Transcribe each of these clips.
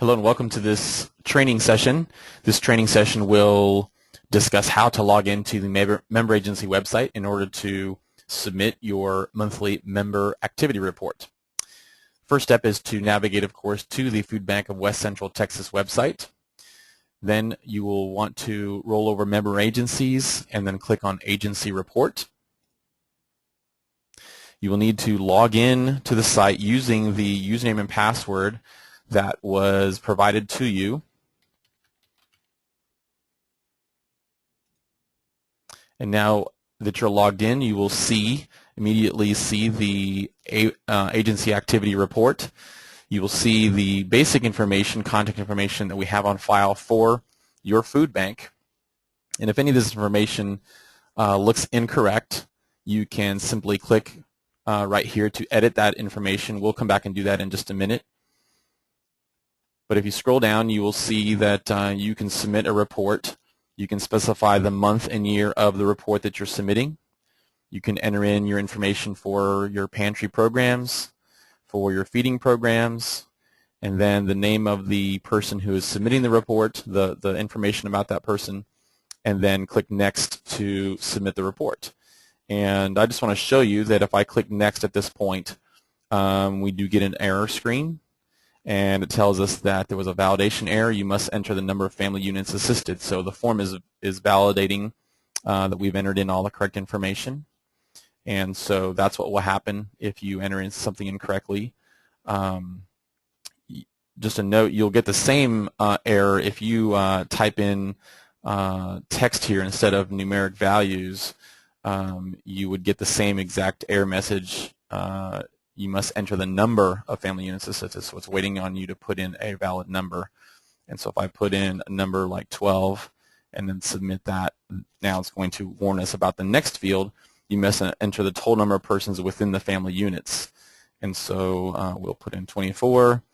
Hello and welcome to this training session. This training session will discuss how to log into the member agency website in order to submit your monthly member activity report. First step is to navigate, of course, to the Food Bank of West Central Texas website. Then you will want to roll over member agencies and then click on Agency Report. You will need to log in to the site using the username and password that was provided to you. And now that you're logged in, you will immediately see the agency activity report. You will see the basic information, contact information that we have on file for your food bank. And if any of this information looks incorrect, you can simply click right here to edit that information. We'll come back and do that in just a minute. But if you scroll down, you will see that you can submit a report. You can specify the month and year of the report that you're submitting. You can enter in your information for your pantry programs, for your feeding programs, and then the name of the person who is submitting the report, the information about that person, and then click Next to submit the report. And I just want to show you that if I click Next at this point, we do get an error screen. And it tells us that there was a validation error. You must enter the number of family units assisted. So the form is validating that we've entered in all the correct information. And so that's what will happen if you enter in something incorrectly. Just a note, you'll get the same error if you type in text here instead of numeric values. You would get the same exact error message. You must enter the number of family units assisted, so it's waiting on you to put in a valid number. And so if I put in a number like 12 and then submit that, now it's going to warn us about the next field. You must enter the total number of persons within the family units. And so we'll put in 24,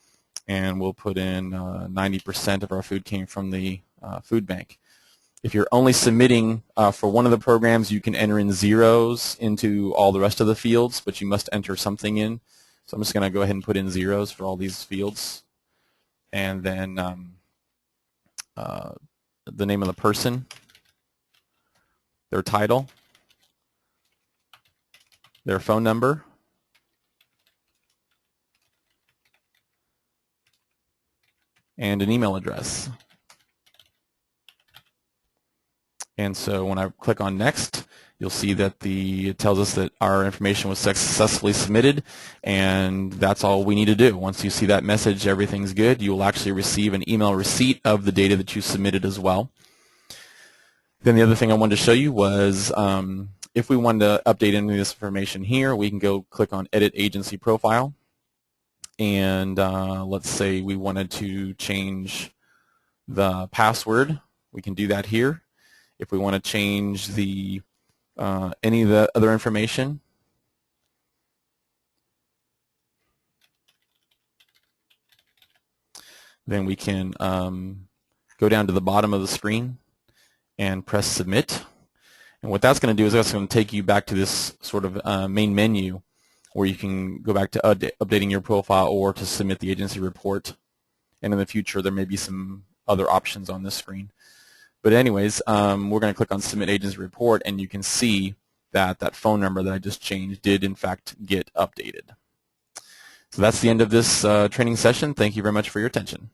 and we'll put in 90% of our food came from the food bank. If you're only submitting for one of the programs, you can enter in zeros into all the rest of the fields, but you must enter something in. So I'm just going to go ahead and put in zeros for all these fields. And then the name of the person, their title, their phone number, and an email address. And so when I click on Next, you'll see that it tells us that our information was successfully submitted, and that's all we need to do. Once you see that message, everything's good, you will actually receive an email receipt of the data that you submitted as well. Then the other thing I wanted to show you was if we wanted to update any of this information here, we can go click on Edit Agency Profile. And let's say we wanted to change the password. We can do that here. If we want to change the any of the other information, then we can go down to the bottom of the screen and press Submit. And what that's going to do is that's going to take you back to this sort of main menu where you can go back to updating your profile or to submit the agency report. And in the future, there may be some other options on this screen. But anyways, we're going to click on Submit Agency Report, and you can see that that phone number that I just changed did, in fact, get updated. So that's the end of this training session. Thank you very much for your attention.